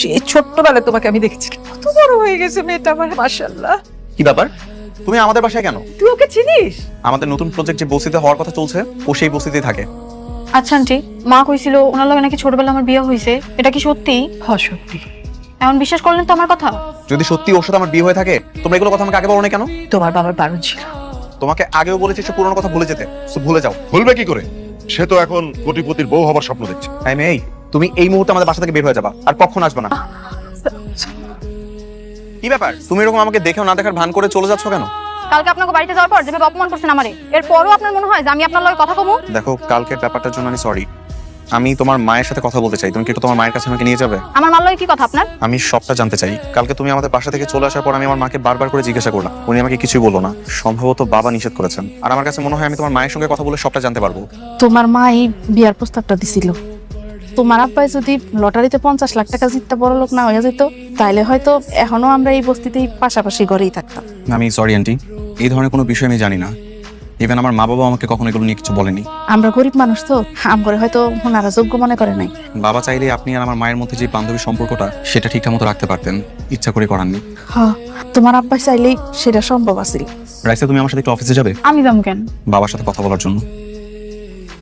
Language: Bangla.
সেই ছোট্টবেলায় তোমাকে আমি দেখেছি, কত বড় হয়ে গেছে মেয়েটা আমার, মাশাআল্লাহ। কি ব্যাপার, তুমি আমাদের বাসায় কেন? তুই ওকে চিনিস? আমাদের নতুন প্রজেক্ট যে বস্তিতে হওয়ার কথা চলছে, ও সেই বস্তিতেই থাকে। আচ্ছা আন্টি, মা কইছিল ওনার লগে নাকি ছোটবেলায় আমার বিয়ে হয়েছে, এটা কি সত্যি? সত্যি। এখন বিশ্বাস করলেন তো আমার কথা? যদি সত্যি ওর সাথে আমার বিয়ে হয়ে থাকে, তোমরা এগুলো কথা আমাকে আগে বলো না কেন? তোমার বাবার বারণ ছিল। তোমাকে আগেও বলেছি সে পুরোনো কথা ভুলে যেতে, ভুলে যাও। ভুলবে কি করে? সে তো এখন কোটিপতির বউ হবার স্বপ্ন দেখছে। এই তুমি এই মুহূর্তে আমাদের বাসা থেকে বের হয়ে যাবা, আর কখনো আসবে না। কি ব্যাপার, তুমি এরকম আমাকে দেখেও না দেখার ভান করে চলে যাচ্ছ কেন? কালকে আপনাকে বাড়িতে যাওয়ার পর যেভাবে অপমান করছেন আমারে, এরপরও আপনার মনে হয় যে আমি আপনার লগে কথা কমু? দেখো, কালকের ব্যাপারটার জন্য আমি সরি। আমি তোমার মায়ের সাথে কথা বলতে চাই, তুমি কি একটু তোমার মায়ের কাছে আমাকে নিয়ে যাবে? আমার মার লগে কি কথা আপনার? আমি সবটা জানতে চাই। কালকে তুমি আমাদের বাসা থেকে চলে আসার পর আমি আমার মাকে বারবার করে জিজ্ঞাসা করলাম, উনি আমাকে কিছুই বললো না। সম্ভবত বাবা নিষেধ করেছেন, আর আমার কাছে মনে হয় আমি তোমার মায়ের সঙ্গে কথা বলে সবটা জানতে পারবো। তোমার মা এই বিয়ার প্রস্তাবটা দিছিল। তোমার আব্বাই যদি লটারিতে 50 লাখ টাকা জিততে বড় লোক না হয়ে যেত, তাইলে হয়তো এখনো আমরা এই বস্তিতেই পাশাপাশি ঘরেই থাকতাম। আমি সরি আন্টি, এই ধরনের কোনো বিষয় আমি জানি না। ইভেন আমার মা বাবা আমাকে কখনো এগুলো নিয়ে কিছু বলেনি। আমরা গরিব মানুষ তো, আমগরে হয়তো ওনারা যোগ্য মনে করে নাই। বাবা চাইলে আপনি আর আমার মায়ের মধ্যে যে বান্ধবীর সম্পর্কটা, সেটা ঠিকঠাক মতো রাখতে পারতেন, ইচ্ছা করে করাননি। হ্যাঁ, তোমার আব্বাই চাইলেই সেটা সম্ভব আছিল। রাইসা, তুমি আমার সাথে একটু অফিসে যাবে আমি যাবো কেন? বাবার সাথে কথা বলার জন্য।